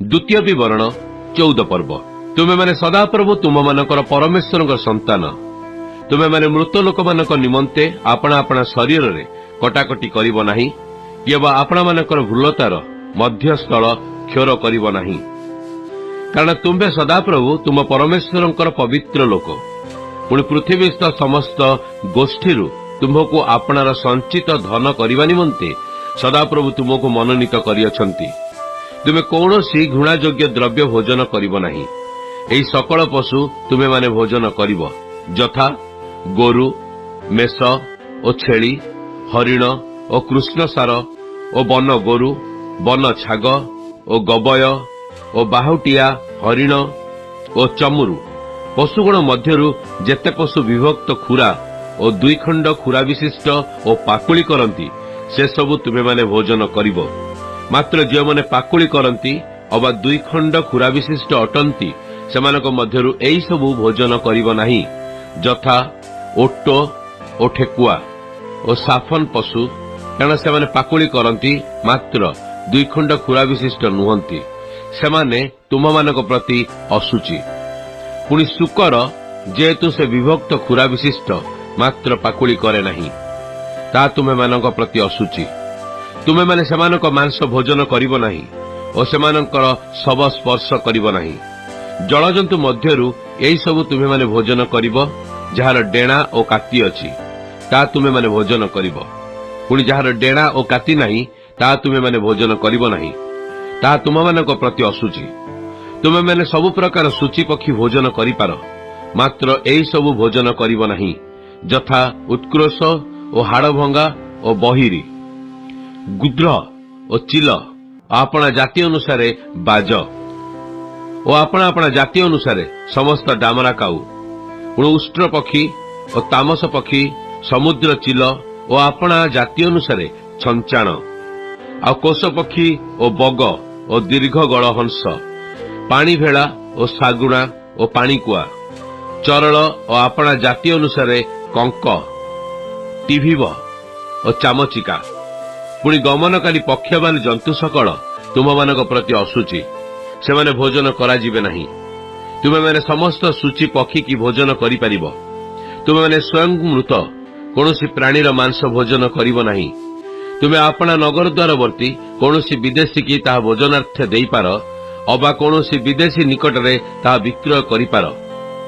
द्वितीय विवरण 14 पर्व। तुमे माने सदाप्रभु तुम मानकर परमेश्वर संतान। तुमे माने मृत लोक मानक निमंते आपणा आपणा शरीर रे कटाकटी करिवो नाही, केवल आपणा मानकर भूलतार मध्यस्थल क्षोर करिवो नाही। कारण तुम्बे सदाप्रभु तुम परमेश्वर पवित्र लोक। पुणी पृथ्वीस्थ समस्त गोष्ठी तुम्हको आपणार संचित धन करने निमंते सदाप्रभु तुमको मनोनीत करियछंती। तुमे कौनसी घृणायोग्य द्रव्य भोजन करिवो नाही। एई सकल पशु तुमे माने भोजन करिवो, यथा गोरु, मेष ओ छेली, हरिण ओ कृष्णसार ओ वन गोरु, वन छाग ओ गबय ओ बाहुटिया हरिण ओ चमुरु। पशुगण मध्यरु जेते पशु विभक्त खुरा ओ दुई खंड खुरा विशिष्ट ओ पाकुली करती से सबु तुमे माने भोजन करिवो। मात्र जे माने पाकुली करती अबा दुई खंड खुरा विशिष्ट अटंती सेमानक मध्यरु एई सबु भोजन करिवो नाही, यथा ओट ओ ठेकुआ ओ साफन पशु, कारण सेमाने पाकुली करती मात्र दुई खंड खुरा विशिष्ट नुहंती, सेमाने तुममानक प्रति असुचि। पुणी शुकर जेहेतु से विभक्त खुरा विशिष्ट मात्र पाकुली करे नाही, ता तुमे मानक प्रति असुचि। तुमे माने सेमानक मांस भोजन करिवो नाही और सेमानकर शव स्पर्श करिवो नाही। जलजंतु मध्यरु एई सबु तुमे माने भोजन करिवो, जहार डेणा ओ काती अछि ता तुमे माने भोजन करिवो। पुणी जहार डेणा ओ काती नाही ता तुमे माने भोजन करिवो नाही, ता तुममानक प्रति असुचि। तुमे माने सबु प्रकार सूची पक्षी भोजन करिपार, मात्र एई सबु भोजन करिवो नाही, यथा उत्क्रोश ओ हाड़भंगा ओ बहिरी, गुद्र ओ चिल, आपणा जाति अनुसारे बाज ओ आपणा आपणा जाति अनुसारे समस्त डामरा काऊ, उष्ट्र पक्षी ओ तामस पक्षी, समुद्र चिल ओ आपणा जाति अनुसारे छंचाण, आ कोष पक्षी ओ बग ओ दीर्घ गल हंस, पानी भेड़ा ओ सागुणा ओ पाणीकुआ, चरल ओ आपणा जाति अनुसारे कंक, टिभिव ओ चामचिका। पुणी गमनकारी पक्षमान जंतु सकल तुममानक प्रति असुचि, सेमाने भोजन कराजिबे नाही। तुमे माने समस्त सूची पक्षी की भोजन करि परिबो। तुमे माने स्वयं मृत कौनसी प्राणीर मांस भोजन करिवो नाही। तुमे आपणा नगर द्वारवर्ती कौनसी विदेशी की ताहा भोजनार्थ देई पार, अबा कौनसी विदेशी निकटरे ताहा विक्रय करिपार,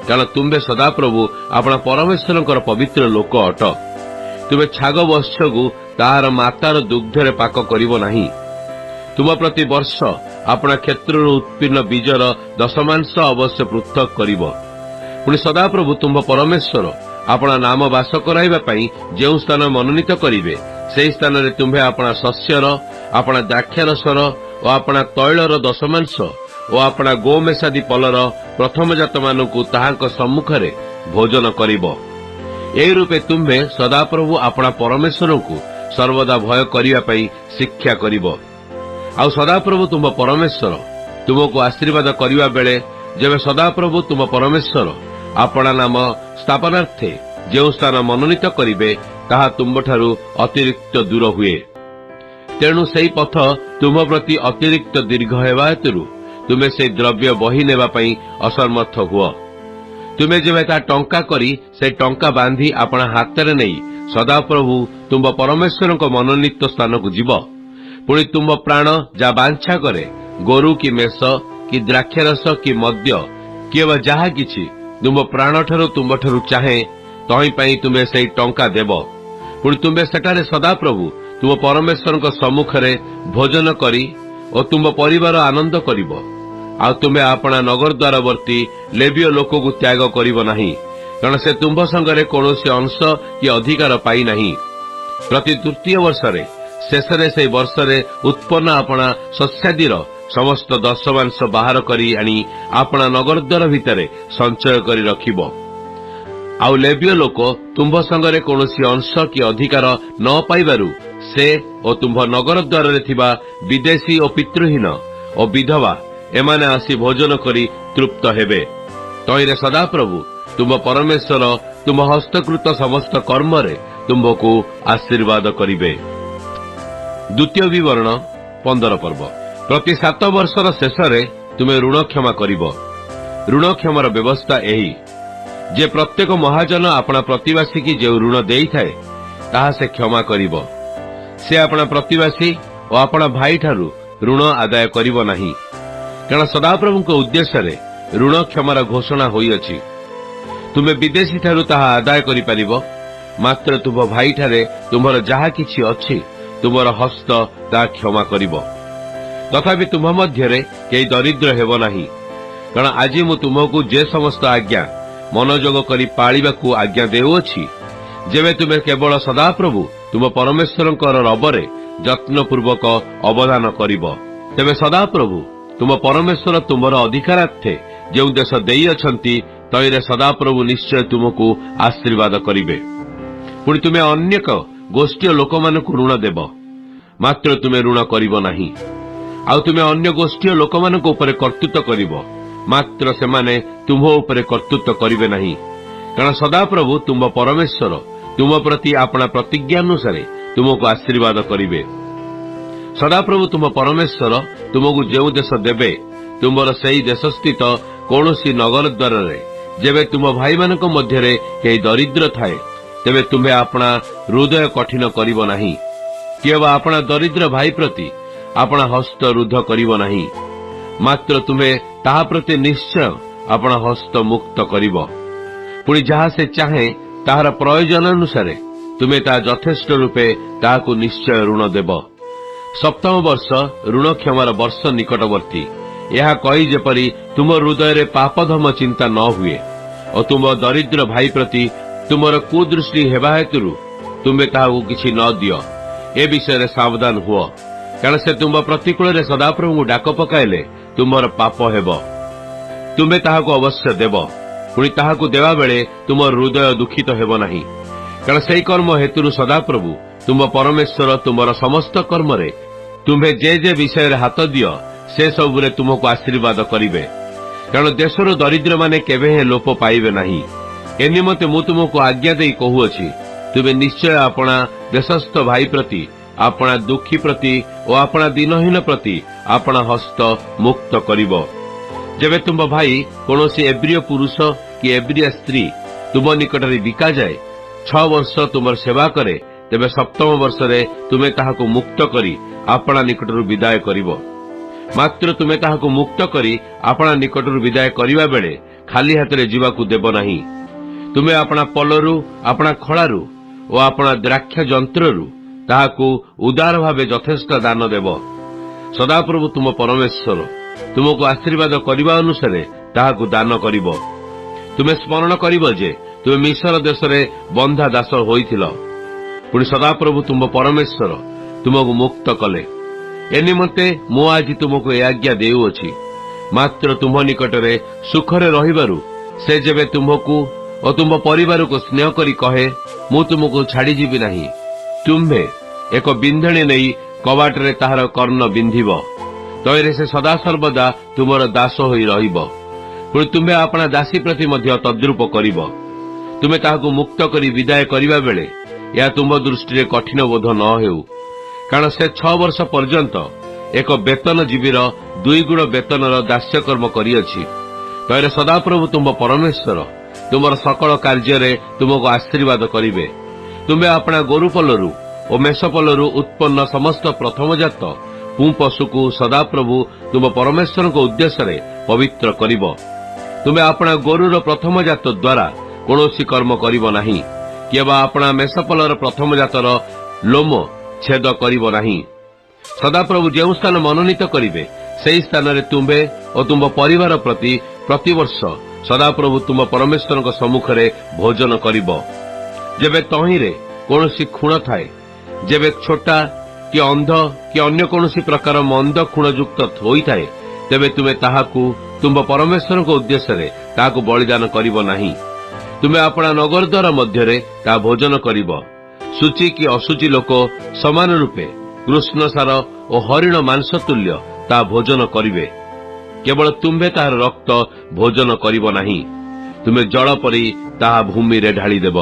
कारण तुम्बे सदाप्रभु आपणा परमेश्वरंकर पवित्र लोक अट। तुमे छाग वत्सकु ताहार मातार दुग्धरे पाक करिवो नाही। तुम प्रति वर्ष आपणा क्षेत्रରୁ उत्पन्न बीजर दशमांश अवश्य पृथक करिवो। पुणी सदाप्रभु तुम परमेश्वर आपणा नाम वास कराइबा पई जेउ स्थान मनोनीत करिवे, सेही स्थान रे तुम्हे आपणा शस्यर, आपणा द्राक्षारसर ओ आपणा तैलर दशमांश ओ आपणा गोमेषादि पलर प्रथमजात मानकु ताहांक सम्मुखरे भोजन करिवो। एई रूपे तुम्हे सदाप्रभु आपणा परमेश्वरंकु सर्वदा भय करिवा पई शिक्षा करिवो। आउ सदाप्रभु तुम परमेश्वर तुमको आशीर्वाद करिवा बेले जेबे सदाप्रभु तुम परमेश्वर आपणा नाम स्थापनार्थे जेउ स्थान मनोनीत करिवे ताहा तुमठारु अतिरिक्त दूर हुए। तेणु सेई पथ तुम प्रति अतिरिक्त दीर्घ हेबा हेतुरु तुमे से द्रव्य बही नेबा पई असमर्थ हुओ। तुमे जेबे ता टंका करी से टंका बांधी आपणा हातरे नेई सदाप्रभु तुम परमेश्वरक मनोनीत स्थान को जीव। पुणी तुम प्राण जा बांछा करे गोरु कि मेष कि द्राक्षारस कि मद्य कि जहा किछि तुम प्राण ठारू तुम ठारू चाहे तही पई तुमे सेई टंका देव। पुणी तुमे सेठारे सदाप्रभु तुम परमेश्वर सम्मुखरे भोजन करी और तुम परिवार आनंद करिवो। आ तुमे आपणा नगर द्वारवर्ती लेवीय लोक को त्याग करिवो नाही, कारण से तुम संगरे कौनसी अंश कि अधिकार पाई नाही। प्रति तृतीय वर्षरे शेषरे से वर्षरे उत्पन्न आपणा शस्यादिर समस्त दशमांश बाहर करी आनी आपणा नगर द्वार भितरे संचय करी रखिबो। आउ लेवीय लोक तुम संगरे कौनसी अंश कि अधिकार न पाइबारु से और तुम नगर द्वार रे थिबा विदेशी और पितृहीन और विधवा एमाने आसी भोजन करी तृप्त हेबे। तईरे सदाप्रभु तुम परमेश्वर तुम हस्तकृत समस्त कर्म रे तुमको आशीर्वाद करिवे। द्वितीय विवरण 15 पर्व। प्रति 7 वर्षर शेषरे तुमे ऋण क्षमा करिब। ऋण क्षमार व्यवस्था एही जे प्रत्येक महाजन अपना प्रतिवासी की जो ऋण देई थाए ताहा से क्षमा करिब। से अपना प्रतिवासी और अपना भाई ठारू ऋण आदाय करिब नाही, कारण सदाप्रभुଙ୍କ उद्देश्य रे ऋण क्षमार घोषणा होई अछि। तुमे विदेशी ठारू ताहा आदाय करि परिबो, मात्र तुम भाई ठारे तुमर जहा किछि अछि तुमर हस्त ता क्षमा करिब। तथापि तुम मध्यरे केही दरिद्र हेब नाही, कारण आज मु तुमको जे समस्त आज्ञा मनोजोग करी पाळिबाकू आज्ञा देउछि, जेबे तुमे केवल सदाप्रभु तुम परमेश्वरंकर रबरे यत्नपूर्वक अवदान करिब, तेबे सदाप्रभु तुम परमेश्वर तुमर अधिकारार्थे जो देश देई अछंती तैरे सदाप्रभु निश्चय तुमको आशीर्वाद करिबे। पुणी तुमे अन्यक गोष्ठी लोकमानकु ऋण देब, मात्र तुमे ऋण करिब नाही। आउ तुमे अन्य गोष्ठी लोकमानक उपरे कर्तृत्व करिब, मात्र सेमाने तुम उपरे कर्तृत्व करिवे नाही, कारण सदाप्रभु तुम परमेश्वर तुम प्रति अपना प्रतिज्ञा अनुसार तुमको आशीर्वाद करिवे। सदाप्रभु तुम परमेश्वर तुमको जो देश देबे तुमर सेही देशस्थित कौनसी नगर द्वार जेबे तुम भाई मानक मध्यरे केही दरिद्र थाए, तेबे तुम्हे अपना हृदय कठिन करिब नाही, केवल अपना दरिद्र भाई प्रति अपना हस्त रुद्ध करिब नाही, मात्र तुम्हे ताहा प्रति निश्चय अपना हस्त मुक्त करिब। पुणी जहा से चाहे ताहार प्रयोजन अनुसार तुम्हे ता यथेष्ट रूपे ताहाकू निश्चय ऋण देब। सप्तम वर्ष ऋण क्षमार वर्ष निकटवर्ती, यह कही जेपरी तुम हृदय पापधम चिंता न हुए और तुम दरिद्र भाई प्रति तुमर कुदृष्टि हेबा हेतु तुम्हें ताहाकू किछि न दियो, ए विषय सावधान हुओ, कारण से तुम प्रतिकूल सदाप्रभु डाक पकाइले तुमर पाप हेब। तुम्हें ताहाकू अवश्य देव, पुणी ताहाकू देवा बेले तुम हृदय दुखित हेब नाही, कारण सेही कर्म हेतु सदाप्रभु तुम परमेश्वर तुमर समस्त कर्मरे तुम्हें जे विषय हाथ दियो से सबुरे तुमको आशीर्वाद करिवे, कारण देशर दरिद्र माने केबे लोप पाइबे नाही। ए निमते मु तुमको आज्ञा देई कहूअछि, तुमे निश्चय अपना देशस्थ भाई प्रति अपना दुखी प्रति और अपना दिनहीन प्रति अपना हस्त मुक्त करिब। जेबे तुम भाई कौनसी एब्रिय पुरुष कि एब्रिय स्त्री तुम निकट बिका जाए 6 वर्ष तुम सेवा करे, तेबे सप्तम वर्ष तुमे ताहाकू मुक्त करी अपना निकटरू विदाय करिब। मात्र तुमे ताहाकू मुक्त करी अपना निकटरू विदाय करिबा बेले खाली हाथ जीवाकू देब नाही। तुमे अपना पलरू अपना खड़ारू और अपना द्राक्ष जंत्ररू ताहाकू उदार भावे यथेष्ट दान देव। सदाप्रभु तुम परमेश्वर तुमको आशीर्वाद करने अनुसार ताहाकू दान करिब। तुमे स्मरण करिब जे तुमे मिस्र देश रे बंधा दास होइथिल, पुणी सदाप्रभु तुम परमेश्वर तुमको मुक्त कले। ए निमते मु आज तुमको ए आज्ञा देउछि, मात्र तुम निकटरे सुखरे रहिबारु से जेबे तुमको और तुम परिवार को स्नेह करी कहे मु तुमको छाड़ी जीवी नाही, तुम्हे एक बिंधणी नहीं कबाटरे ताहार कर्ण बिंधिब, तैरे से सदा सर्वदा तुमर दास होई रहिब। पुणी तुम्हे अपना दासी प्रति मध्य तद्रूप करिब। तुमे ताहाकू मुक्त करी विदाय करिबा बेले या तुम दृष्टि रे कठिन बोध न हेउ, कारण से 6 वर्ष पर्यंत एक वेतन जीवीर 2 गुण वेतनर दास्य कर्म करिअछि। तैरे सदाप्रभु तुम परमेश्वर तुमर सकल कार्य तुमको आशीर्वाद करिवे। तुम्हे अपना गोरुपलरू और मेषपलरू उत्पन्न समस्त प्रथमजात पू पशु को सदाप्रभु तुम परमेश्वर उद्देश्य पवित्र करिब। तुम्हे अपना गोरुर प्रथमजात द्वारा कौनसी कर्म करिब नाही, केवल अपना मेषपलर प्रथमजातर लोम छेद करिब नाही। सदाप्रभु जो स्थान मनोनीत करिवे सेही स्थान रे तुम्हे और तुम परिवार प्रति प्रतिवर्ष सदाप्रभु तुम परमेश्वर सम्मुखरे भोजन करिब। जेबे तहिरे कौनसी खुण थाए, जेबे छोटा कि अंध कि अन्य कौनसी प्रकार मंद खुणयुक्त होइथाए, तेबे तुमे ताहाकू तुम परमेश्वर उद्देश्य ताहाकू बलिदान करिब नाही। तुमे अपना नगर द्वार मध्यरे ता भोजन करिब। सूची कि असूची लोक समान रूपे कृष्णसार और हरिण मांस तुल्य ता भोजन करिवे, केवल तुम्हे ताहार रक्त भोजन करिब नाही। तुमे जल परी ताहा भूमि रे ढाली देब।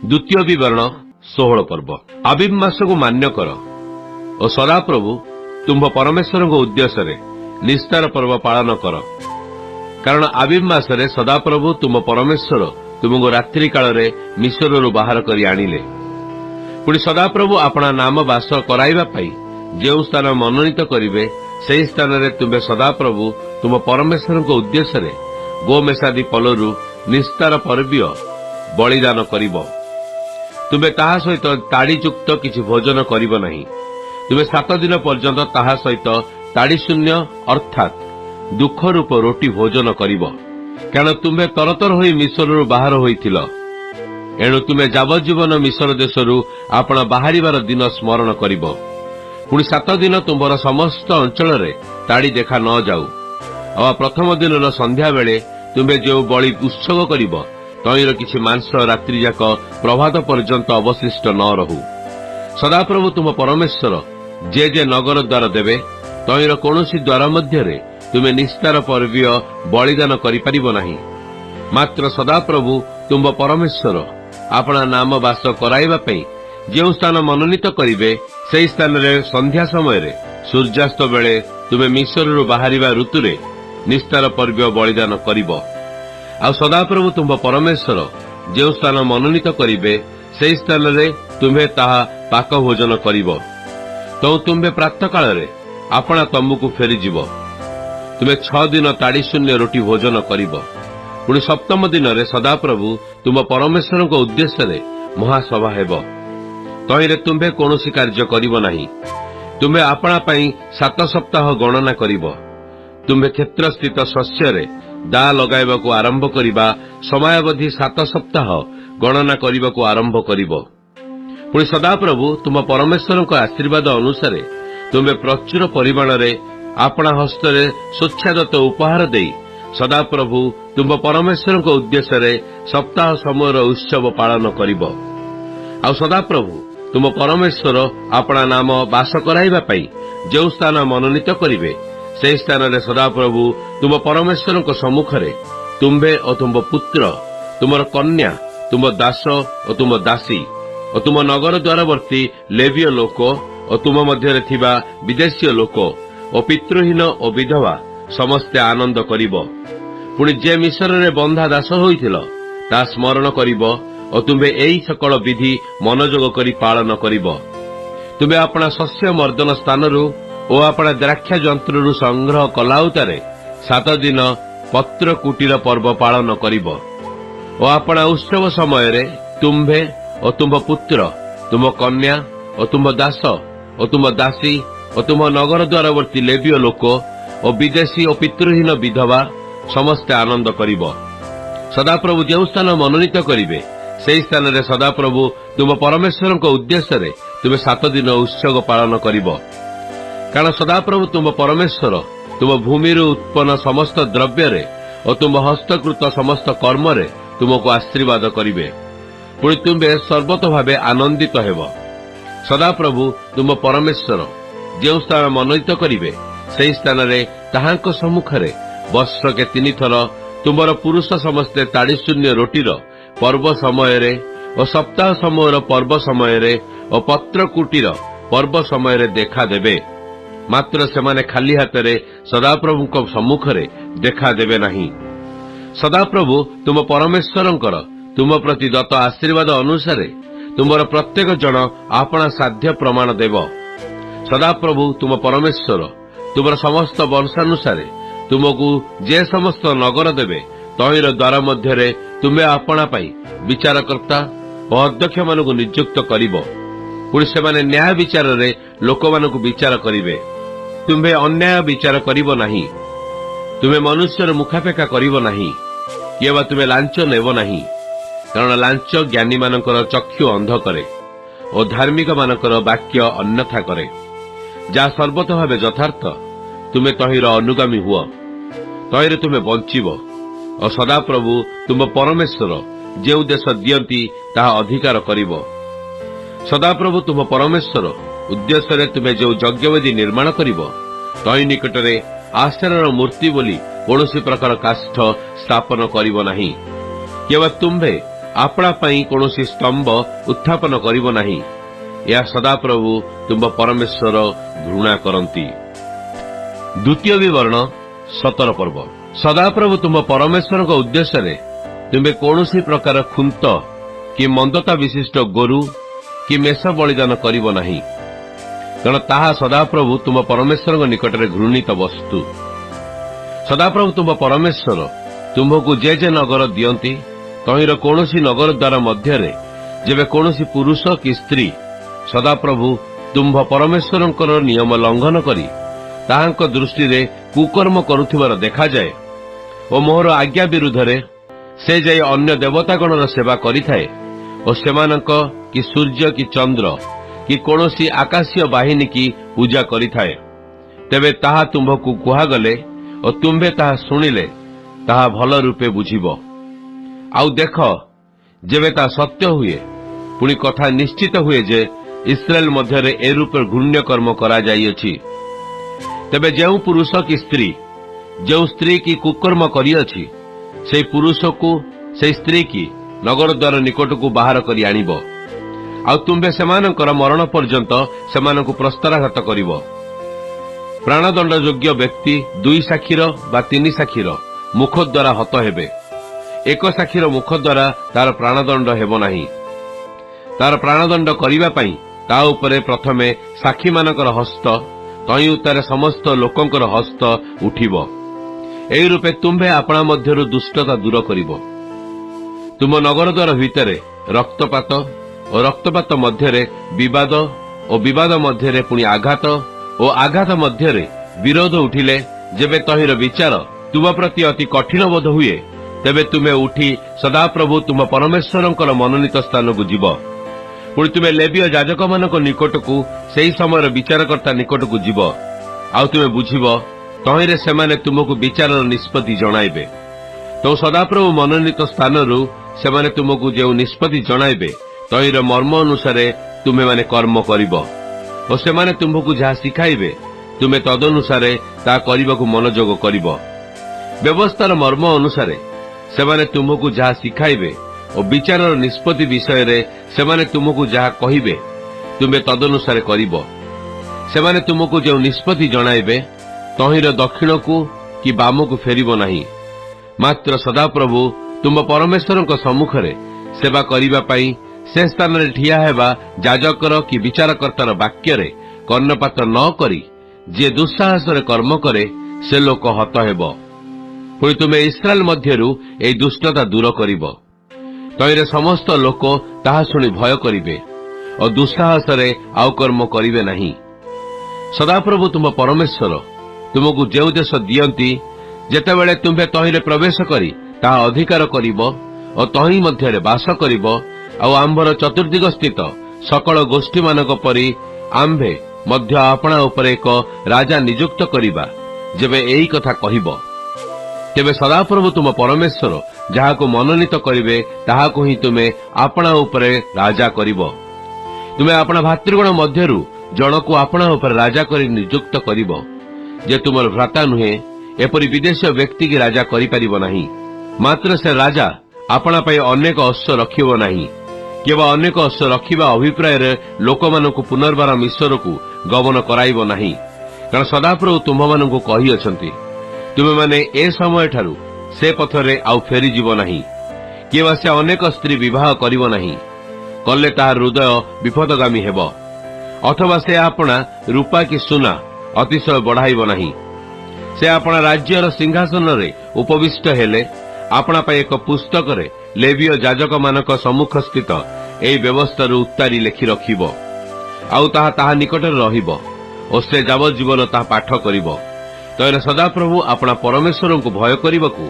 द्वितीय विवरण 16 पर्व। आबिब मास को मान्य कर और सदाप्रभु ତୁମ୍ଭ ପରମେଶ୍ୱରଙ୍କ ଉଦ୍ଦେଶ୍ୟରେ ନିସ୍ତାର ପର୍ବ ପାଳନ କର। କାରଣ ଆବିବ ମାସରେ ସଦାପ୍ରଭୁ ତୁମ ପରମେଶ୍ୱର ତୁମକୁ ରାତ୍ରି କାଳରେ ମିଶ୍ରରୁ ବାହାର କରି ଆଣିଲେ। ପୁଣି ସଦାପ୍ରଭୁ ଆପଣା ନାମ ବାସ କରାଇବା ପାଇଁ ଯେଉଁ ସ୍ଥାନ ମନୋନୀତ କରିବେ, ସେହି ସ୍ଥାନରେ ତୁମେ ସଦାପ୍ରଭୁ ତୁମ ପରମେଶ୍ୱରଙ୍କ ଉଦ୍ଦେଶ୍ୟରେ ଗୋମେଷାଦି ପଲରୁ ନିସ୍ତାର ପର୍ବୀୟ ବଳିଦାନ କରିବ। ତୁମେ ତାହା ସହିତ ତାଡ଼ିଯୁକ୍ତ କିଛି ଭୋଜନ କରିବ ନାହିଁ। ତୁମେ 7 ଦିନ ପର୍ଯ୍ୟନ୍ତ ତାହା ସହିତ ତାଡ଼ିଶୂନ୍ୟ ଅର୍ଥାତ୍ ଦୁଃଖରୂପ ରୋଟି ଭୋଜନ କରିବ। କାରଣ ତୁମେ ତରତର ହୋଇ ମିଶ୍ରରୁ ବାହାର ହୋଇଥିଲ। ଏଣୁ ତୁମେ ଯାବଜ୍ଜୀବନ ମିଶ୍ର ଦେଶରୁ ଆପଣ ବାହାରିବାର ଦିନ ସ୍ମରଣ କରିବ। ପୁଣି 7 ଦିନ ତୁମର ସମସ୍ତ ଅଞ୍ଚଳରେ ତାଡ଼ି ଦେଖା ନ ଯାଉ। ଆଉ ପ୍ରଥମ ଦିନର ସନ୍ଧ୍ୟାବେଳେ ତୁମେ ଯେଉଁ ବଳି ଉତ୍ସର୍ଗ କରିବ, ତହିଁର କିଛି ମାଂସ ରାତ୍ରିଯାକ ପ୍ରଭାତ ପର୍ଯ୍ୟନ୍ତ ଅବଶିଷ୍ଟ ନ ରହୁ। ସଦାପ୍ରଭୁ ତୁମ ପରମେଶ୍ୱର ଯେ ନଗର ଦ୍ୱାର ଦେବେ, ତହିଁର କୌଣସି ଦ୍ୱାର ମଧ୍ୟରେ ତୁମେ ନିସ୍ତାର ପର୍ବୀୟ ବଳିଦାନ କରିପାରିବ ନାହିଁ। ମାତ୍ର ସଦାପ୍ରଭୁ ତୁମ ପରମେଶ୍ୱର ଆପଣା ନାମ ବାସ କରାଇବା ପାଇଁ ଯେଉଁ ସ୍ଥାନ ମନୋନୀତ କରିବେ, ସେହି ସ୍ଥାନରେ ସନ୍ଧ୍ୟା ସମୟରେ ସୂର୍ଯ୍ୟାସ୍ତ ବେଳେ ତୁମେ ମିଶ୍ରରୁ ବାହାରିବା ଋତୁରେ ନିସ୍ତାର ପର୍ବୀୟ ବଳିଦାନ କରିବ। ଆଉ ସଦାପ୍ରଭୁ ତୁମ ପରମେଶ୍ୱର ଯେଉଁ ସ୍ଥାନ ମନୋନୀତ କରିବେ, ସେହି ସ୍ଥାନରେ ତୁମ୍ଭେ ତାହା ପାକ ଭୋଜନ କରିବ। ତେଣୁ ତୁମ୍ଭେ ପ୍ରାତଃକାଳରେ ଆପଣା ତମ୍ବୁକୁ ଫେରିଯିବ। ତୁମେ 6 ଦିନ ତାଡ଼ିଶୂନ୍ୟ ରୋଟି ଭୋଜନ କରିବ। ପୁଣି ସପ୍ତମ ଦିନରେ ସଦାପ୍ରଭୁ ତୁମ ପରମେଶ୍ୱରଙ୍କ ଉଦ୍ଦେଶ୍ୟରେ ମହାସଭା ହେବ। ତହିଁରେ ତୁମ୍ଭେ କୌଣସି କାର୍ଯ୍ୟ କରିବ ନାହିଁ। ତୁମ୍ଭେ ଆପଣା ପାଇଁ 7 ସପ୍ତାହ ଗଣନା କରିବ। ତୁମ୍ଭେ କ୍ଷେତ୍ରସ୍ଥିତ ଶସ୍ୟରେ ଦା ଲଗାଇବାକୁ ଆରମ୍ଭ କରିବା ସମୟାବଧି 7 ସପ୍ତାହ ଗଣନା କରିବାକୁ ଆରମ୍ଭ କରିବ। ପୁଣି ସଦାପ୍ରଭୁ ତୁମ ପରମେଶ୍ୱରଙ୍କ ଆଶୀର୍ବାଦ ଅନୁସାରେ ତୁମ୍ଭେ ପ୍ରଚୁର ପରିମାଣରେ ଆପଣା ହସ୍ତରେ ସ୍ୱଚ୍ଛାଦତ୍ତ ଉପହାର ଦେଇ ସଦାପ୍ରଭୁ ତୁମ ପରମେଶ୍ୱରଙ୍କ ଉଦ୍ଦେଶ୍ୟରେ ସପ୍ତାହ ସମୟର ଉତ୍ସବ ପାଳନ କରିବ। ଆଉ ସଦାପ୍ରଭୁ ତୁମ ପରମେଶ୍ୱର ଆପଣା ନାମ ବାସ କରାଇବା ପାଇଁ ଯେଉଁ ସ୍ଥାନ ମନୋନୀତ କରିବେ, ସେହି ସ୍ଥାନରେ ସଦାପ୍ରଭୁ ତୁମ ପରମେଶ୍ୱରଙ୍କ ସମ୍ମୁଖରେ ତୁମ୍ଭେ ଓ ତୁମ ପୁତ୍ର, ତୁମର କନ୍ୟା, ତୁମ ଦାସ ଓ ତୁମ ଦାସୀ ଓ ତୁମ ନଗର ଦ୍ୱାରବର୍ତ୍ତୀ ଲେବୀୟ ଲୋକ ଓ ତୁମ ମଧ୍ୟରେ ଥିବା ବିଦେଶୀୟ ଲୋକ ଓ ପିତୃହୀନ ଓ ବିଧବା ସମସ୍ତେ ଆନନ୍ଦ କରିବ। ପୁଣି ଯେ ମିଶ୍ରରେ ବନ୍ଧା ଦାସ ହୋଇଥିଲ, ତାହା ସ୍ମରଣ କରିବ ଓ ତୁମ୍ଭେ ଏହି ସକଳ ବିଧି ମନୋଯୋଗ କରି ପାଳନ କରିବ। ତୁମ୍ଭେ ଆପଣା ଶସ୍ୟ ମର୍ଦ୍ଦନ ସ୍ଥାନରୁ ଓ ଆପଣା ଦ୍ରାକ୍ଷା ଯନ୍ତ୍ରରୁ ସଂଗ୍ରହ କଲାଉତାରେ 7 ଦିନ ପତ୍ର କୁଟୀର ପର୍ବ ପାଳନ କରିବ। ଓ ଆପଣା ଉତ୍ସବ ସମୟରେ ତୁମ୍ଭେ ଓ ତୁମ ପୁତ୍ର, ତୁମ କନ୍ୟା ଓ ତୁମ ଦାସ ଓ ତୁମ ଦାସୀ ଓ ତୁମ ନଗର ଦ୍ୱାରବର୍ତ୍ତୀ ଲେବୀୟ ଲୋକ ଓ ବିଦେଶୀ ଓ ପିତୃହୀନ ବିଧବା ସମସ୍ତେ ଆନନ୍ଦ କରିବ। ସଦାପ୍ରଭୁ ଯେଉଁ ସ୍ଥାନ ମନୋନୀତ କରିବେ, ସେହି ସ୍ଥାନରେ ସଦାପ୍ରଭୁ ତୁମ ପରମେଶ୍ୱରଙ୍କ ଉଦ୍ଦେଶ୍ୟରେ ତୁମେ 7 ଦିନ ଉତ୍ସବ ପାଳନ କରିବ। କାରଣ ସଦାପ୍ରଭୁ ତୁମ ପରମେଶ୍ୱର ତୁମ ଭୂମିରୁ ଉତ୍ପନ୍ନ ସମସ୍ତ ଦ୍ରବ୍ୟରେ ଓ ତୁମ ହସ୍ତକୃତ ସମସ୍ତ କର୍ମରେ ତୁମକୁ ଆଶୀର୍ବାଦ କରିବେ। ପୁଣି ତୁମ୍ଭେ ସର୍ବତ ଭାବେ ଆନନ୍ଦିତ ହେବ। ସଦାପ୍ରଭୁ ତୁମ ପରମେଶ୍ୱର ଯେଉଁ ସ୍ଥାନ ମନୋନୀତ କରିବେ, ସେହି ସ୍ଥାନରେ ତାହାଙ୍କ ସମ୍ମୁଖରେ ବର୍ଷକେ 3 ଥର ତୁମର ପୁରୁଷ ସମସ୍ତେ ତାଡ଼ିଶୂନ୍ୟ ରୋଟିର ପର୍ବ ସମୟରେ ଓ ସପ୍ତାହ ସମୟର ପର୍ବ ସମୟରେ ଓ ପତ୍ର କୁଟୀର ପର୍ବ ସମୟରେ ଦେଖାଦେବେ। ମାତ୍ର ସେମାନେ ଖାଲି ହାତରେ ସଦାପ୍ରଭୁଙ୍କ ସମ୍ମୁଖରେ ଦେଖାଦେବେ ନାହିଁ। ସଦାପ୍ରଭୁ ତୁମ ପରମେଶ୍ୱରଙ୍କର ତୁମ ପ୍ରତି ଦତ୍ତ ଆଶୀର୍ବାଦ ଅନୁସାରେ ତୁମର ପ୍ରତ୍ୟେକ ଜଣ ଆପଣା ସାଧ୍ୟ ପ୍ରମାଣ ଦେବ। ସଦାପ୍ରଭୁ ତୁମ ପରମେଶ୍ୱର ତୁମର ସମସ୍ତ ବଂଶାନୁସାରେ ତୁମକୁ ଯେ ସମସ୍ତ ନଗର ଦେବେ, ତହିଁର ଦ୍ୱାର ମଧ୍ୟରେ ତୁମେ ଆପଣା ପାଇଁ ବିଚାରକର୍ତ୍ତା ଓ ଅଧ୍ୟକ୍ଷମାନଙ୍କୁ ନିଯୁକ୍ତ କରିବ। ପୁଣି ସେମାନେ ନ୍ୟାୟ ବିଚାରରେ ଲୋକମାନଙ୍କୁ ବିଚାର କରିବେ। ତୁମ୍ଭେ ଅନ୍ୟାୟ ବିଚାର କରିବ ନାହିଁ। ତୁମେ ମନୁଷ୍ୟର ମୁଖାପେକ୍ଷା କରିବ ନାହିଁ, କିମ୍ବା ତୁମେ ଲାଞ୍ଚ ନେବ ନାହିଁ। କାରଣ ଲାଞ୍ଚ ଜ୍ଞାନୀମାନଙ୍କର ଚକ୍ଷୁ ଅନ୍ଧ କରେ ଓ ଧାର୍ମିକମାନଙ୍କର ବାକ୍ୟ ଅନ୍ୟଥା କରେ। ଯାହା ସର୍ବତ ଭାବେ ଯଥାର୍ଥ, ତୁମେ ତହିଁର ଅନୁଗାମୀ ହୁଅ। ତହିଁରେ ତୁମେ ବଞ୍ଚିବ ଓ ସଦାପ୍ରଭୁ ତୁମ ପରମେଶ୍ୱର ଯେଉଁ ଦେଶ ଦିଅନ୍ତି ତାହା ଅଧିକାର କରିବ। ସଦାପ୍ରଭୁ ତୁମ ପରମେଶ୍ୱର ଉଦ୍ଦେଶ୍ୟରେ ତୁମେ ଯେଉଁ ଯଜ୍ଞବେଦୀ ନିର୍ମାଣ କରିବ, ତହିଁ ନିକଟରେ ଆଶାର ମୂର୍ତ୍ତି ବୋଲି କୌଣସି ପ୍ରକାର କାଷ୍ଠ ସ୍ଥାପନ କରିବ ନାହିଁ। କିମ୍ବା ତୁମ୍ଭେ ଆପଣା ପାଇଁ କୌଣସି ସ୍ତମ୍ଭ ଉତ୍ଥାପନ କରିବ ନାହିଁ। या सदाप्रभु तुम परमेश्वर घृणा करती। द्वितीय विवरण 17 पर्व। सदाप्रभु तुम परमेश्वर उद्देश्य तुम्हें कौन प्रकार खुंत कि मंदता विशिष्ट गोरु कि मेष बलिदान करिब नाही, कारण ताहा सदाप्रभु तुम परमेश्वर निकट में घृणित वस्तु। सदाप्रभु तुम परमेश्वर तुम्हकु जे नगर दियंती तहिर कौनसी नगर द्वार मध्य जेबे कौनसी पुरुष कि स्त्री सदाप्रभु तुम परमेश्वर नियम लंघन करी ताहांक दृष्टि रे कुकर्म करुथिबार देखा जाए और मोहर आज्ञा विरुद्ध रे से जाई अन्य देवतागणर सेवा करिथाए और सेमानंक कि सूर्य कि चंद्र कि कौनसी आकाशीय बाहिनी की पूजा करिथाए, तेबे ताहा तुम्भकु कुहागले और तुम्भे ताहा सुनिले ताहा भल रूपे बुझिब। आउ देख जेबे ता सत्य हुए पुणी कथा निश्चित हुए जे इस्राएल मध्य ए रूपे घृण्य कर्म करा जाइअछि, तेबे जेउ पुरुष की स्त्री जो स्त्री की कुकर्म करिअछि से पुरुष को से स्त्री की नगर द्वार निकट को बाहर करी आनिब। आउ तुम्बे सेमानकर मरण पर्यंत सेमानकु प्रस्तराघात करिब। प्राणदंड योग्य व्यक्ति 2 साक्षीर बा 3 साक्षीर मुख द्वारा हत हेबे, एक साक्षीर मुख द्वारा तार प्राणदंड हेबो नाही। तार प्राणदंड करिबा पई ता उपरे प्रथमे साक्षी मानकर हस्त तई उतारे समस्त लोकंकर हस्त उठिब। एही रूपे तुम्भे आपणा मध्यरु दुष्टता दूर करिब। तुम नगर द्वार भितरे रक्तपात और रक्तपात मध्यरे विवाद और विवाद मध्यरे पुणी आघात और आघात मध्यरे विरोध उठिले जेबे तहिर विचार तुम प्रति अति कठिन बोध हुए, तेबे तुमे उठी सदाप्रभु तुम परमेश्वरंकर मनोनीत स्थान को जीव। पुणी तुमे लेवीय याजक मानक निकट को सही समय विचारकर्ता निकट को जीव। आउ तुमे बुझिब तहिरे सेमाने तुमको विचार निष्पत्ति जणाइबे। तो सदाप्रभु मनोनीत स्थान सेमाने तुमको जो निष्पत्ति जणाइबे तहिर मर्म अनुसार तुमे माने कर्म करिब और सेमाने तुमको जहाँ शिखाइबे तुमे तदनुसार ता करिबाकु मनोयोग करिब। व्यवस्थार मर्म अनुसार सेमाने तुमको जहाँ शिखाइबे और विचार निष्पत्ति विषय रे सेमाने तुमको जहाँ कहिबे तुमे तदनुसार करिब। सेमाने तुमको जो निष्पत्ति जणाइबे तहिर दक्षिण को कि बाम को फेरिब नाही, मात्र सदाप्रभु तुम परमेश्वर सम्मुखरे सेवा करिबा पई से स्थान रे ठिया हेबा याजकर कि विचारकर्तार वाक्य रे कर्णपात न करी जे दुस्साहस रे कर्म करे से लोक हत हेब। पुणी तुमे इस्राएल मध्यरु ए दुष्टता दूर करिब। तहिरे समस्त लोक ताहा शुणी भय करिबे और दुस्साहस रे आउ कर्म करिबे नाही। सदाप्रभु तुम परमेश्वर तुमको जो देश दियंती जेतेबेले तुम्हे तहिरे प्रवेश करी ताहा अधिकार करिब और तहि मध्यरे बास करिब। आउ आंभर चतुर्दिग स्थित सकल गोष्ठी मानक परी आंभे मध्य आपणा उपरे एक राजा नियुक्त करिबा। जेबे एही कथा कहिब तेबे सदाप्रभु तुम परमेश्वर जाहाको मनोनीत करिबे ताहाको ही तुमे आपणा उपरे राजा करिब। तुमे आपणा भातृगण मध्यरु जणको आपणा उपरे राजा करी नियुक्त करिब। जे तुमर भ्राता नुहे एपरी विदेशी व्यक्ति की राजा करि परिबो नाही, मात्र से राजा आपणा पई अनेक अश्व रखिबो नाही। केवल अनेक अश्व रखिबा अभिप्राय लोकमानंकु पुनर्बार मिश्र को गमन कराइबो नाही, कारण सदाप्रभु तुम्भमानंकु कहि अछंती तुमे माने ए समय ठारू से पथरे आउ फेरी जीवो नाही। केवल से अनेक स्त्री विवाह करिबो नाही, कले ताहार हृदय विपदगामी हेबो। अथवा से आपणा रूपा कि सुना अतिशय बढ़ाइब नाही। से आपणा राज्यर सिंहासन रे उपविष्ट हेले आपणा पई एक पुस्तक रे लेवीय याजक मानक सम्मुख स्थित एई व्यवस्था उत्तारी लेखि रखिब। आउ ताहा निकट रहिब और से जावजीवन ताहा पाठ करिब। तैरे सदाप्रभु आपणा परमेश्वर को भय करिबाकू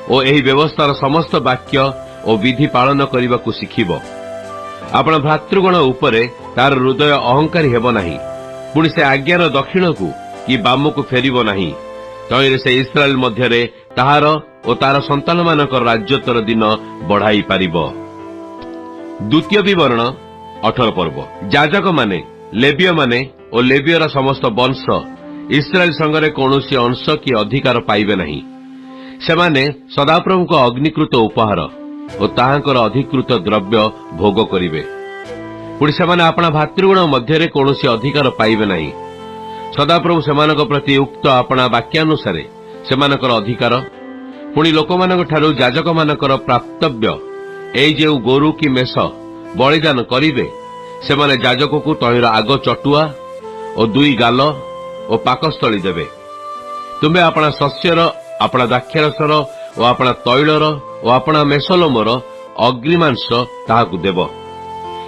और एही व्यवस्थार समस्त वाक्य और विधि पालन करिबाकू शिखिब। आपणा भ्रातृगण उपरे तार हृदय अहंकारी हेब नाही, पुणी से आज्ञार दक्षिण को कि बाम को फेरिब नाही। तैरे से इस्राएल मध्यरे ताहार और तार संतान मानकर राज्यतर दिन बढ़ाई पारिब। द्वितीय विवरण 18 पर्व। याजक माने लेवीय माने और लेवीयर समस्त वंश इस्राएल संगरे कौनसी अंश कि अधिकार पाइबे नहीं। सेमाने सदाप्रभु को अग्निकृत उपहार और ताहांकर अधिकृत द्रव्य भोग करिवे। पुणी से अपना भातृगुण मध्य कौन अधिकार पाइबे नहीं। सदाप्रभु से प्रति उक्त अपना वाक्यानुसार से अधिकार पुणी लोक ठारू याजक मानकर प्राप्तव्य एई जे गोरु कि मेष बलिदान करिवे से याजक को तहिर आग चटुआ और दुई गाल और पाकस्थली देवे। तुम्हें अपना शस्यर अपना द्राक्षारसर और अपना तैलर और अपना मेषलोमर अग्निमांस ताहाकु देव।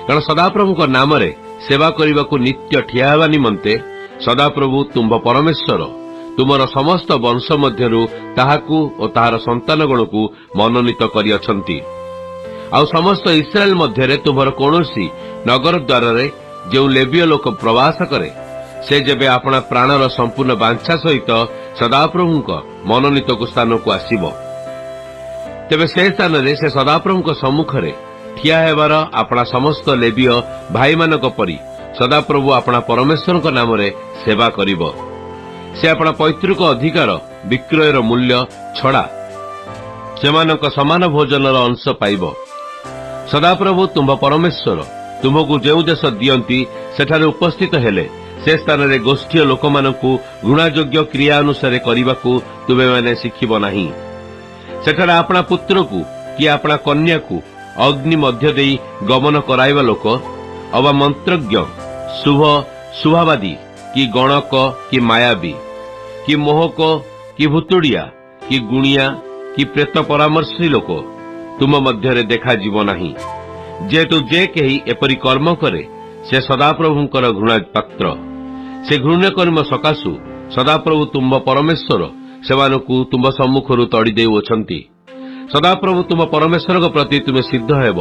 कारण सदाप्रभु नाम सेवा करने को नित्य ठिया हेबा निमंते सदाप्रभु तुम्भ परमेश्वर तुमर समस्त वंश मध्यरु ताहाकु और ताहार संतानगण को मनोनीत करिअछंती। आउ समस्त इस्राएल मध्यरे तुमर कौनसी नगर द्वार जो लेवीय लोक प्रवास करे से जेबे अपना प्राणर संपूर्ण बांछा सहित सदाप्रभु मनोनीत को स्थान को आसीब तेबे से स्थान से सदाप्रभु सम्मुखरे ठिया हेबार अपना समस्त लेवीय भाई मानक परी सदाप्रभु अपना परमेश्वर नाम सेवा करिब। से अपना पैतृक अधिकार विक्रयर मूल्य छड़ा सेमानक समान भोजनर अंश पाइब। सदाप्रभु तुम्भ परमेश्वर तुमको जो देश दियंती सेठारे उपस्थित हेले से स्थान रे गोष्ठी लोक मानकु घृणायोग्य क्रिया अनुसार करने को तुमे माने शिखिब नहीं। सेठारे अपना पुत्र को कि अपना कन्या को अग्नि मध्य देई गमन कराइबा लोक अबा मंत्रज्ञ शुभ शुभावादी कि गणक कि मायावी कि मोहक कि भुतुड़िया कि गुणिया कि प्रेत परामर्शी लोक तुम मध्य देखा जीव नहीं। जेतु जे कही एपरी कर्म करे से सदाप्रभुंकर घृणा पात्र। से घृण्य कर्म सकाशु सदाप्रभु तुम्भ परमेश्वर सेमानकु तुम्भ सम्मुखरु तड़ी देउछंती। सदाप्रभु तुम परमेश्वर प्रति तुमे सिद्ध हेब।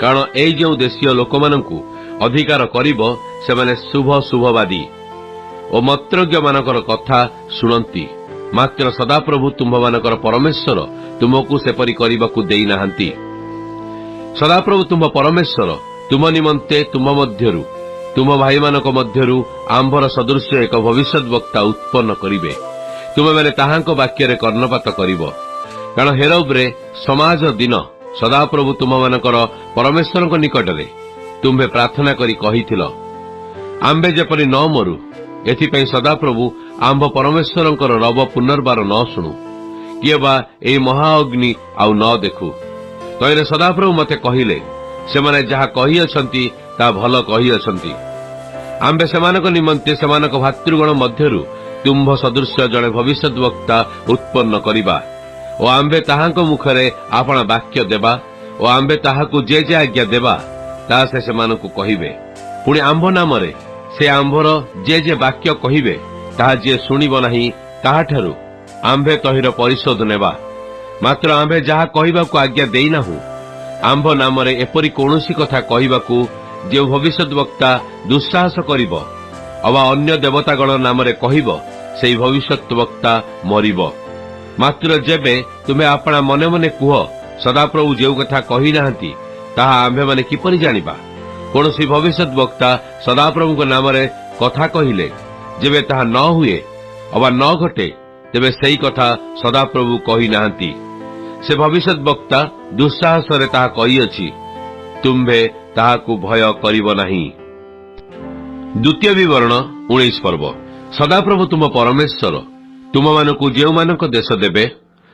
कारण एई जो देशीय लोक मानकु अधिकार करिब सेमाने शुभ शुभवादी और मत्रज्ञ मानकर कथा शुणंती। मात्र सदाप्रभु तुम्भ मानकर परमेश्वर तुमको सेपरी करने देई नाहंती। सदाप्रभु तुम्भ परमेश्वर तुम निमंते तुम मध्यरु तुम भाई मानक मध्यरु आंभर सदृश्य एक भविष्यत वक्ता उत्पन्न करिवे। तुम माने ताहांको वाक्य कर्णपात करिब। कारण हेरोब्रे समाज दिन सदाप्रभु तुम मानकर परमेश्वर निकटरे तुम्हे प्रार्थना करी कहिथिल आंबे जेपरी न मरु एथिपई सदाप्रभु आंभ परमेश्वरंकर रब पुनर्बार न शुणु किए बा एई महाअग्नि आउ न देखु। तैरे सदाप्रभु मते कहिले सेमाने जहा कहि अछंती ता भल कहि अछंती। आंबे सेमानक निमंते सेमानक भातृगण मध्यरु तुम्भ सदृश्य जड़े भविष्यत वक्ता उत्पन्न करिबा और आंबे ताहांको मुखरे आपना वाक्य देबा और आंबे ताहाकु जे जे आज्ञा देबा ता से सेमानकु कहिबे। पुणी आंभ नामरे से आंभर जे जे वाक्य कहिबे ताहा जे सुनिब नाही ताहाठारु आंबे तहिर परिशोध नेबा। मात्र आंबे जहा कहिबाकु आज्ञा देई नाहु आंभ नामरे एपरी कौनसी कथा कहिबाकु जे भविष्यत वक्ता दुस्साहस करिब अबा अन्य देवतागण नामरे कहिब सेई भविष्यत वक्ता मरिब। मात्र जेबे तुमे आपना मने मने कुह सदाप्रभु जेउ कथा कहि नाहंती ताहा आंभे माने किपरि जानिबा। कौनसी भविष्यत वक्ता सदाप्रभु नामरे कथा कहिले जेबे ताहा न हुए अबा न घटे तेबे सेई कथा सदाप्रभु कहि नाहंती। से भविष्यत वक्ता दुस्साहसरे ताहा कहिअछि तुम्भे ताहाकु भय करिब नाही। द्वितीय विवरण 19 पर्व। सदाप्रभु तुम परमेश्वर तुम मानकु जेउ मानक देश देबे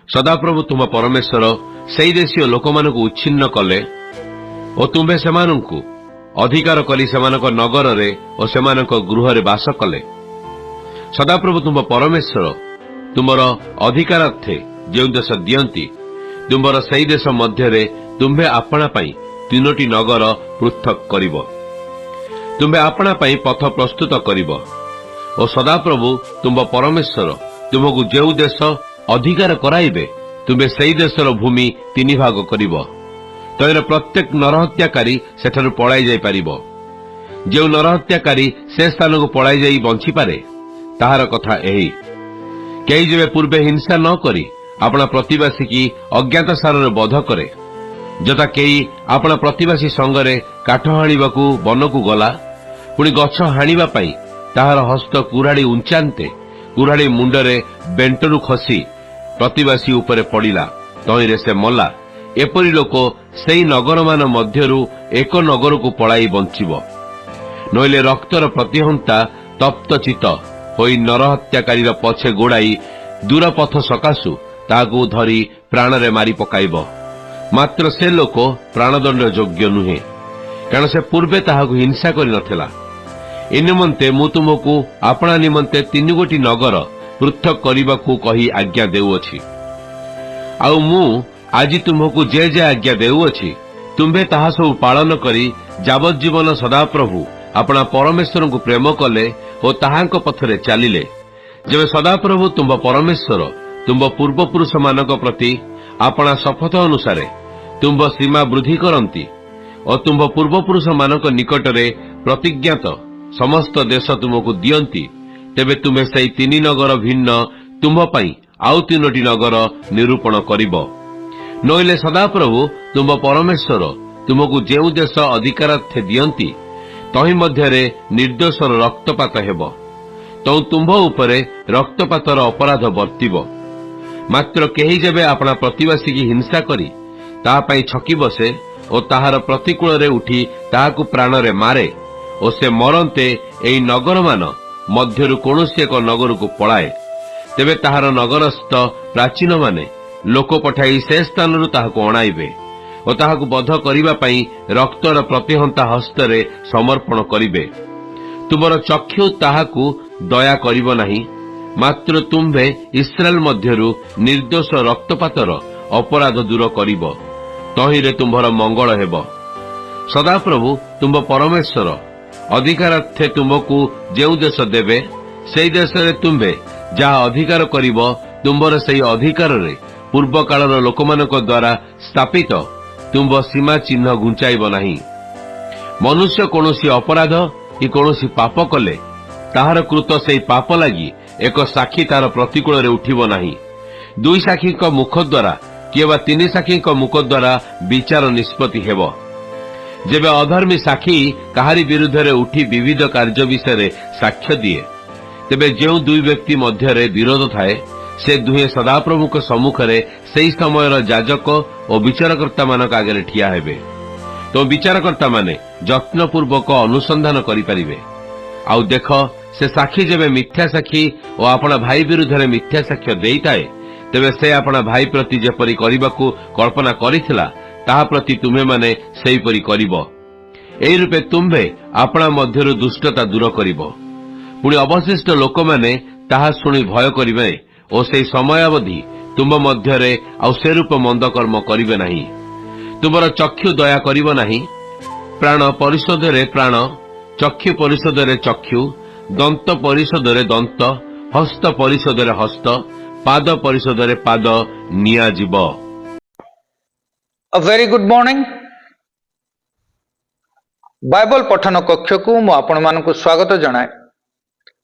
सदाप्रभु तुम परमेश्वर सेई देशीय लोक मानकु उच्छिन्न कले और तुम्भे सेमानकु अधिकार करी सेमानक नगर रे और सेमानक गृह रे वास कले। सदाप्रभु तुम परमेश्वर तुमर अधिकारार्थे जेउ देश दियंती तुमर सेई देश मध्यरे तुम्भे आपणा पई तीनोटी नगर पृथक करिब। तुम्भे आपणा पई पथ प्रस्तुत करिब और सदाप्रभु तुम परमेश्वर तुमको जेउ देश अधिकार कराइबे तुम्भे सेई देशर भूमि तीन भाग करिब। तैर प्रत्येक नरहत्याकारी सेठारु पळाई जाई पारिबो। जेउ नरहत्याकारी से स्थान को पळाई जाई बंची पारे ताहार कथा एही केई जेबे पूर्वे हिंसा न करी अपना प्रतिवासी की अज्ञात सारे बध करे जता केई अपना प्रतिवासी संगरे काठ हाणिबाकू बनकू गला पुणी गछ हाणिबा पई ताहार हस्त कुराड़ी उंचान्ते कुराड़ी मुंडरे बेंटरू खसी प्रतिवासी उपरे पड़िला तहिरे से मला एपरी लोक सेई नगर मान मध्यरु एक नगर को पलाई बंचिब नइले रक्तर प्रतिहंता तप्तचित होई नरहत्याकारी पछे गोड़ाई दूरपथ सकाशु ताकू धरी प्राणरे मारी पकाइब मात्र से लोक प्राणदंड योग्य नुहे कारण से पूर्वे ताहाकु हिंसा करि नथिला ए निमंते मु तुमको आपणा निमंते 3 गोटी नगर पृथक करबाकू कही आज्ञा देउअछि आउ मु आज तुमको जे जे आज्ञा देउअछि तुम्भे ताहा सब पालन करी जावज्जीवन सदाप्रभु आपणा परमेश्वर को प्रेम कले और ताहांक पथरे चलिले जेबे सदाप्रभु तुम परमेश्वर तुम पूर्वपुरुष मानक प्रति आपणा शपथ अनुसार तुम सीमा वृद्धि करती और तुम पूर्वपुरुष मानक निकटरे प्रतिज्ञात समस्त देश तुमको दियंती तेबे तुम्हें से 3 नगर भिन्न तुम पई आउ 3टी नगर निरूपण करिब नइले सदाप्रभु तुम परमेश्वर तुमको जेउ देश अधिकारार्थे दियंती तहि मध्यरे निर्दोषर रक्तपात हेब तो तुम्भ उपरे रक्तपातर अपराध वर्तिब मात्र केही जेबे आपणा प्रतिवासी की हिंसा करी ता पई छकी बसे और ताहार प्रतिकूल रे उठी ताहाकु प्राणरे मारे और से मरंते एई नगर मान मध्यरु कोनोसी एक नगर को पलाए तेबे ताहार नगरस्थ प्राचीन माने लोक पठाई से स्थानरु ताहाकु अणाइबे और ताहाकु बध करिबा पई रक्तर प्रतिहंता हस्तरे समर्पण करिबे तुमर चक्षु ताहाकु दया करिब नाही मात्र तुम्भे इस्राएल मध्यरु निर्दोष रक्तपातर अपराध दूर करिब तहिरे तुम्भर मंगल हेब सदाप्रभु तुम परमेश्वर अधिकारार्थे तुमको जेउ देश देबे सेई देशरे तुम्भे जहा अधिकार करिब तुम्भर सेई अधिकार रे पूर्व कालर लोकमानक द्वारा स्थापित तुम्भ सीमा चिन्ह घुंचाइब नाही मनुष्य कोनोसी अपराध कि कोनोसी पाप कले ताहार कृत सेई पाप लागि एक साक्षी तार प्रतिकूल रे उठिब नाही 2 साक्षी मुख द्वारा किबा 3 साक्षी मुख द्वारा विचार निष्पत्ति हेब जेबे अधर्मी साक्षी कहारी विरुद्ध रे उठी विविध कार्य विषय साक्ष्य दिए तेबे जेउ 2 व्यक्ति मध्यरे विरोध थाए से दुहे सदाप्रभु के सम्मुख रे सेई समयर याजक और विचारकर्ता मानक आगे ठिया हेबे तो विचारकर्ता माने यत्नपूर्वक अनुसंधान करि परिबे आउ देख से साक्षी जेबे मिथ्या साक्षी और आपना भाई विरुद्ध रे मिथ्या साक्ष्य देइताए तेबे से आपना भाई प्रति जेपरि करिबाकू कल्पना करिथिला ताहा प्रति तुमे माने सेई परि करिबो एई रूपे तुम्भे आपना मध्यरु दुष्टता दूर करिबो पुणी अवशिष्ट लोक माने ताहा सुनी भय करिबे और सेई समय अवधि तुम मध्यरे आउ से रूप मंद कर्म करिबे नाही तुमर चक्षु दया करिबो नाही प्राण परिशोध रे प्राण चक्षु परिशोध रे चक्षु दंत परिशोध रे दंत हस्त परिशोध रे हस्त पाद परिशोध रे पाद निया जीव A very good morning. Bible पठन कक्ष को मु आपण मानकु स्वागत जनाए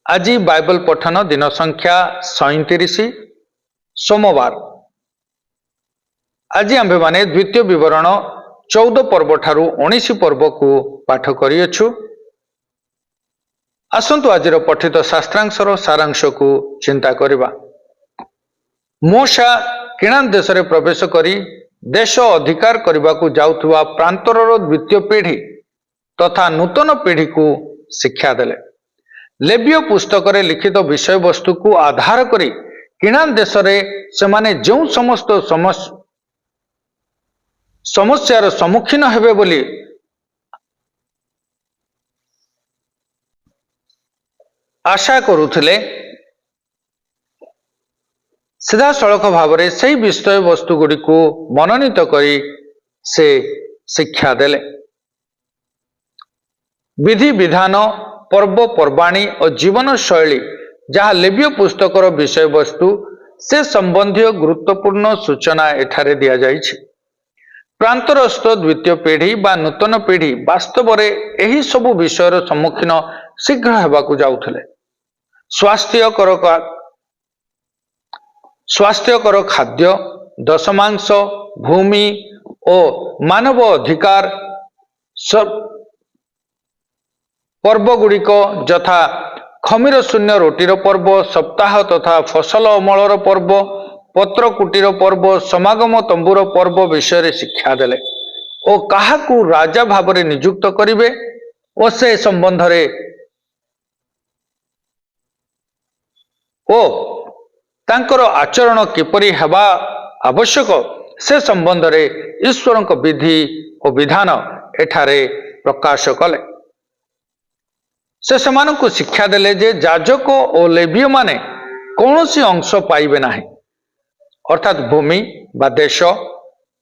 आज बाइबल पठन दिन संख्या 37 सोमवार आज आम्भे माने द्वितीय विवरण 14 पर्व ठारू 19 पर्व को पाठ करियछु आसंतु आजिर पठित शास्त्रांशर सारांश को चिंता करिबा मूसा किणान देश रे प्रवेश करी देश अधिकार करने को जाउथुवा प्रांतरर द्वितीय पीढ़ी तथा नूतन पीढ़ी को शिक्षा देले लेबीय पुस्तक रे लिखित विषय वस्तु को आधार करी किणान देश रे से माने जो समस्त समस्यार सम्मुखीन हेबे बोली आशा करुथिले सीधा सड़क भाव में से विषय वस्तु गुड़ी को मनोनीत करी से शिक्षा देले विधि विधान पर्व पर्वाणी और जीवन शैली जहाँ लेबीय पुस्तकर विषय वस्तु से संबंधी गुरुत्वपूर्ण सूचना एठारे दिया जाइछि प्रांतरस्थ द्वितीय पीढ़ी बा नूतन पीढ़ी वास्तव में यही सबु विषयर सम्मुखीन शीघ्र हेबाकु जाउथिले स्वास्थ्यकर खाद्य दशमांश भूमि और मानव अधिकार पर्व गुड़िक यथा खमीर शून्य रोटीर पर्व सप्ताह तथा फसल अमलर पर्व ପତ୍ର କୁଟୀର ପର୍ବ ସମାଗମ ତମ୍ବୁର ପର୍ବ ବିଷୟରେ ଶିକ୍ଷା ଦେଲେ ଓ କାହାକୁ ରାଜା ଭାବରେ ନିଯୁକ୍ତ କରିବେ ଓ ସେ ସମ୍ବନ୍ଧରେ ଓ ତାଙ୍କର ଆଚରଣ କିପରି ହେବା ଆବଶ୍ୟକ ସେ ସମ୍ବନ୍ଧରେ ଈଶ୍ୱରଙ୍କ ବିଧି ଓ ବିଧାନ ଏଠାରେ ପ୍ରକାଶ କଲେ। ସେ ସେମାନଙ୍କୁ ଶିକ୍ଷା ଦେଲେ ଯେ ଯାଜକ ଓ ଲେବୀୟମାନେ କୌଣସି ଅଂଶ ପାଇବେ ନାହିଁ, ଅର୍ଥାତ୍ ଭୂମି ବା ଦେଶ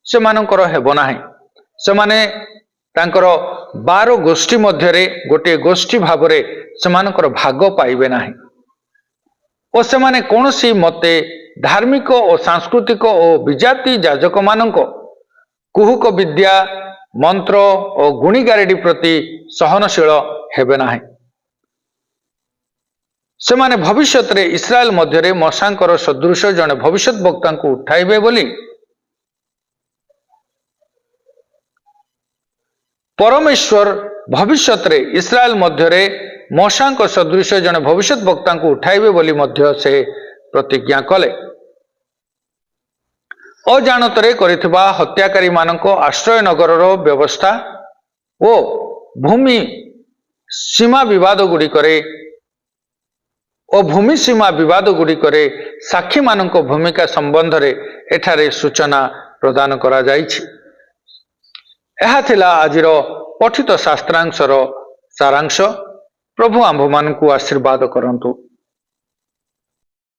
ସେମାନଙ୍କର ହେବ ନାହିଁ। ସେମାନେ ତାଙ୍କର 12 ଗୋଷ୍ଠୀ ମଧ୍ୟରେ ଗୋଟିଏ ଗୋଷ୍ଠୀ ଭାବରେ ସେମାନଙ୍କର ଭାଗ ପାଇବେ ନାହିଁ ଓ ସେମାନେ କୌଣସି ମତେ ଧାର୍ମିକ ଓ ସାଂସ୍କୃତିକ ଓ ବିଜାତି ଯାଜକମାନଙ୍କ କୁହୁକ ବିଦ୍ୟା ମନ୍ତ୍ର ଓ ଗୁଣିଗାରେଡ଼ି ପ୍ରତି ସହନଶୀଳ ହେବେ ନାହିଁ। ସେମାନେ ଭବିଷ୍ୟତରେ ଇସ୍ରାଏଲ ମଧ୍ୟରେ ମୋଶାଙ୍କର ସଦୃଶ ଜଣେ ଭବିଷ୍ୟତ ବକ୍ତାଙ୍କୁ ଉଠାଇବେ ବୋଲି ପରମେଶ୍ୱର ଭବିଷ୍ୟତରେ ଇସ୍ରାଏଲ ମଧ୍ୟରେ ମୋଶାଙ୍କ ସଦୃଶ ଜଣେ ଭବିଷ୍ୟତ ବକ୍ତାଙ୍କୁ ଉଠାଇବେ ବୋଲି ମଧ୍ୟ ସେ ପ୍ରତିଜ୍ଞା କଲେ। ଅଜାଣତରେ କରିଥିବା ହତ୍ୟାକାରୀମାନଙ୍କ ଆଶ୍ରୟ ନଗରର ବ୍ୟବସ୍ଥା ଓ ଭୂମି ସୀମା ବିବାଦ ଗୁଡ଼ିକରେ ସାକ୍ଷୀମାନଙ୍କ ଭୂମିକା ସମ୍ବନ୍ଧରେ ଏଠାରେ ସୂଚନା ପ୍ରଦାନ କରାଯାଇଛି। ଏହା ଥିଲା ଆଜିର ପଠିତ ଶାସ୍ତ୍ରାଂଶର ସାରାଂଶ। ପ୍ରଭୁ ଆମ୍ଭମାନଙ୍କୁ ଆଶୀର୍ବାଦ କରନ୍ତୁ।